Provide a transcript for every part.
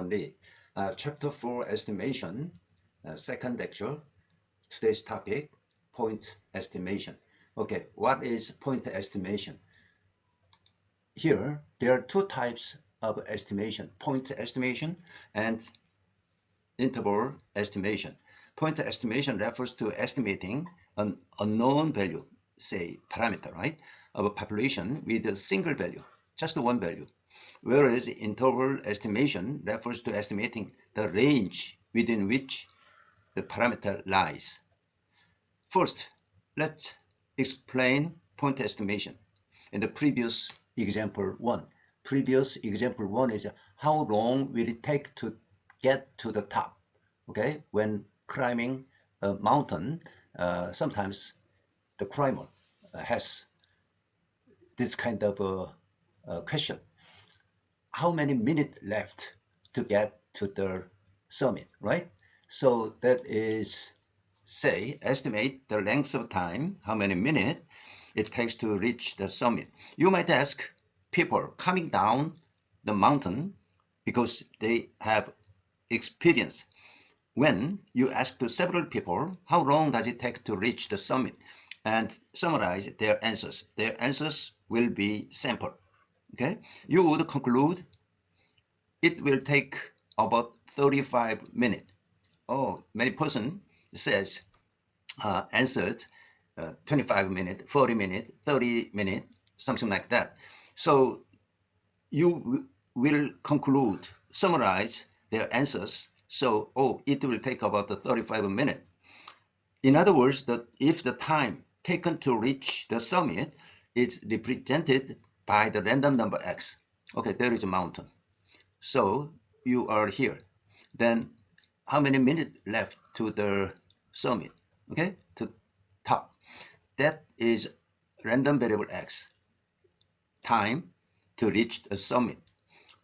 only. Chapter 4 estimation, second lecture. Today's topic, point estimation. Okay, what is point estimation? Here, there are two types of estimation, point estimation and interval estimation. Point estimation refers to estimating an unknown value, say parameter, right, of a population with a single value, just one value. Whereas interval estimation refers to estimating the range within which the parameter lies. First, let's explain point estimation. In the previous example one is how long will it take to get to the top? Okay, when climbing a mountain, sometimes the climber has this kind of question: how many minutes left to get to the summit, right? So that is, say, estimate the length of time, how many minutes it takes to reach the summit. You might ask people coming down the mountain because they have experience. When you ask to several people, how long does it take to reach the summit, and summarize their answers will be sample. Okay, you would conclude it will take about 35 minutes. Oh, many person says answered 25 minutes, 40 minutes, 30 minutes, something like that. So you will conclude, summarize their answers. So, oh, it will take about 35 minutes. In other words, that if the time taken to reach the summit is represented by the random number x, okay, there is a mountain. So you are here. Then how many minutes left to the summit? Okay, to top. That is random variable x, time to reach the summit.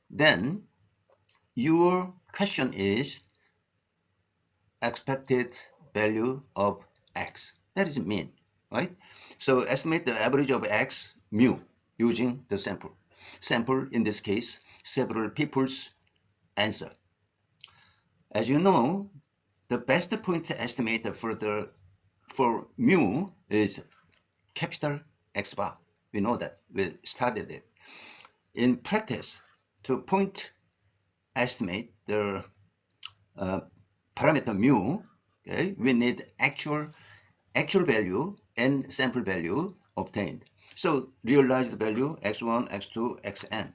Then your question is expected value of x. That is mean, right? So estimate the average of x, mu, using the sample. Sample, in this case, several people's answer. As you know, the best point estimator for mu is capital X bar. We know that. We studied it. In practice, to point estimate the parameter mu, okay, we need actual value and sample value obtained. So realized value x1, x2, xn.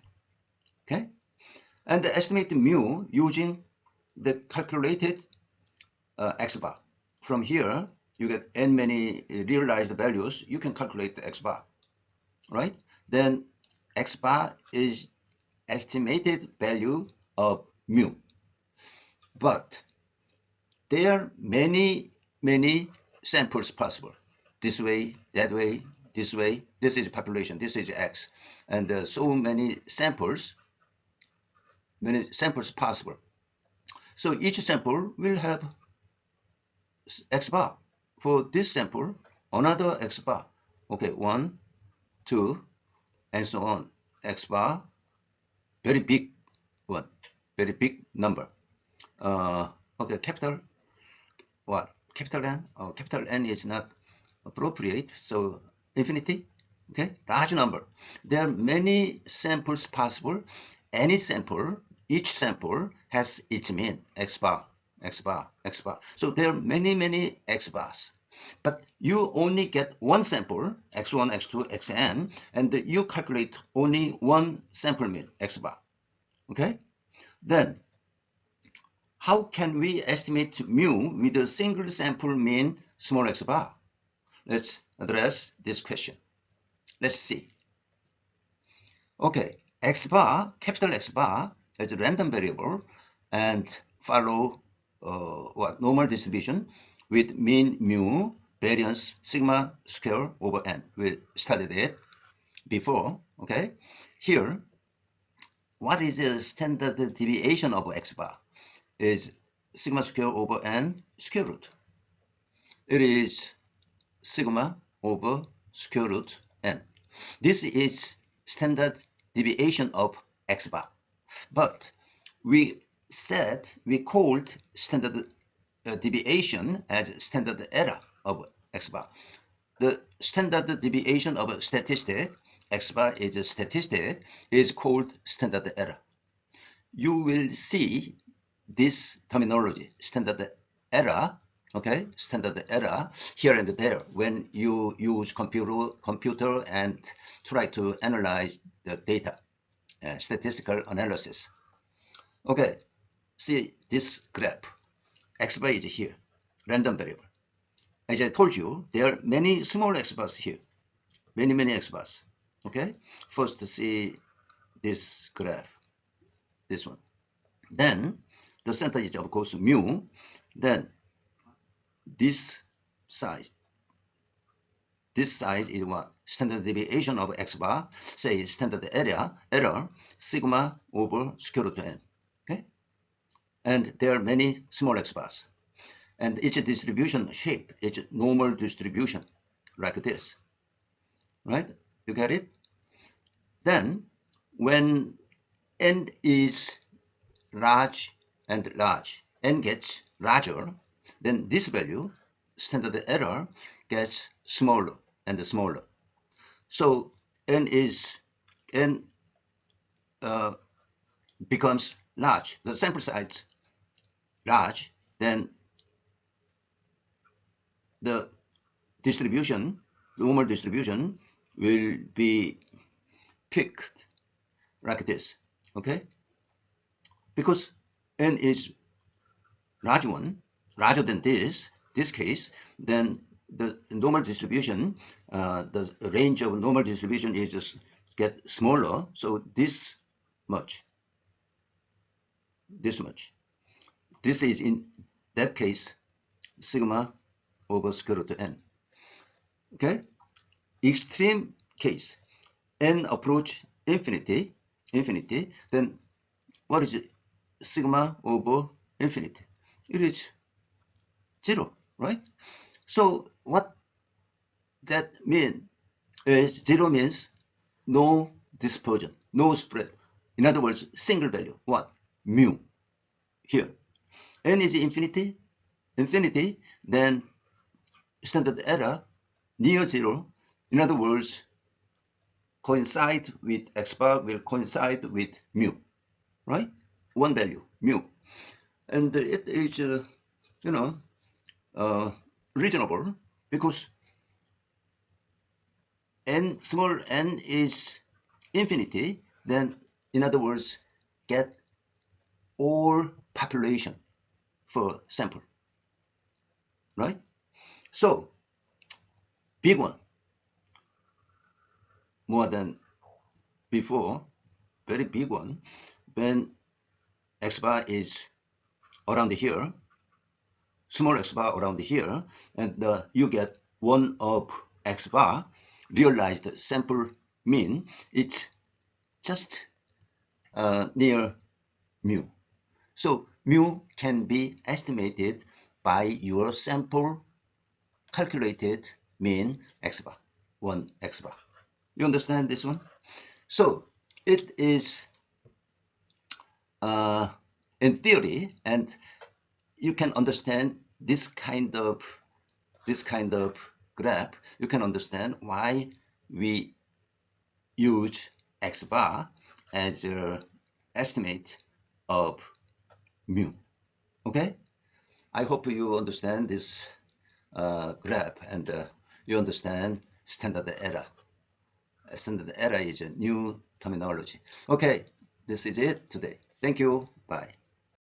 Okay, and estimate mu using the calculated x bar. From here, you get n many realized values. You can calculate the x bar, right? Then x bar is estimated value of mu. But there are many samples possible. This way, that way, this way. This is population. This is x, and so many samples possible. So each sample will have x bar. For this sample, another x bar. Okay, 1, 2, and so on. X bar, very big one, very big number. Okay, capital what? Capital N? Oh, capital N is not appropriate, so infinity. Okay, large number. There are many samples possible. Any sample, each sample has its mean, x bar, x bar, x bar. So there are many x bars. But you only get one sample, x1, x2, xn, and you calculate only one sample mean, x bar. Okay? Then, how can we estimate mu with a single sample mean small x bar? Let's address this question. Let's see. Okay, x bar, capital X bar, is a random variable and follow normal distribution with mean mu, variance sigma square over n. We studied it before. Okay, here, what is the standard deviation of x bar? Is sigma square over n square root. It is sigma over square root n. This is standard deviation of x bar. But we said we called standard deviation as standard error of X bar. The standard deviation of a statistic, X bar is a statistic, is called standard error. You will see this terminology, standard error, okay, standard error here and there when you use computer and try to analyze the data, statistical analysis. Okay, see this graph, X bar is here, random variable. As I told you, there are many small X bars here, many X bars. Okay, first see this graph, this one. Then the center is of course mu. Then this size is what? Standard deviation of X bar, say standard error, sigma over square root of n. Okay, and there are many small X bars. And each distribution shape is normal distribution, like this, right? You get it? Then, when n is large and large, n gets larger, then this value, standard error, gets smaller and smaller. So n becomes large. The sample size large, then the distribution, normal distribution, will be picked like this, okay? Because n is larger than this case, then the normal distribution, the range of normal distribution is just get smaller. So this much. This is in that case sigma over square root of n. Okay? Extreme case, n approach infinity, then what is it? Sigma over infinity. It is 0, right? So what that means is 0 means no dispersion, no spread. In other words, single value. What? Mu. Here. N is infinity, then standard error near 0. In other words, coincide with X bar will coincide with mu, right? One value, mu. And it is, reasonable because small n is infinity, then in other words, get all population for sample, right? So big one, more than before, very big one, when X bar is around here, small X bar around here, and you get 1 of X bar, realized sample mean, it's just near mu. So mu can be estimated by your sample calculated mean X bar, 1 X bar. You understand this one? So it is in theory, and you can understand this kind of graph. You can understand why we use X bar as an estimate of mu. Okay? I hope you understand this graph, and you understand standard error. Standard error is a new terminology. Okay, this is it today. Thank you. Bye.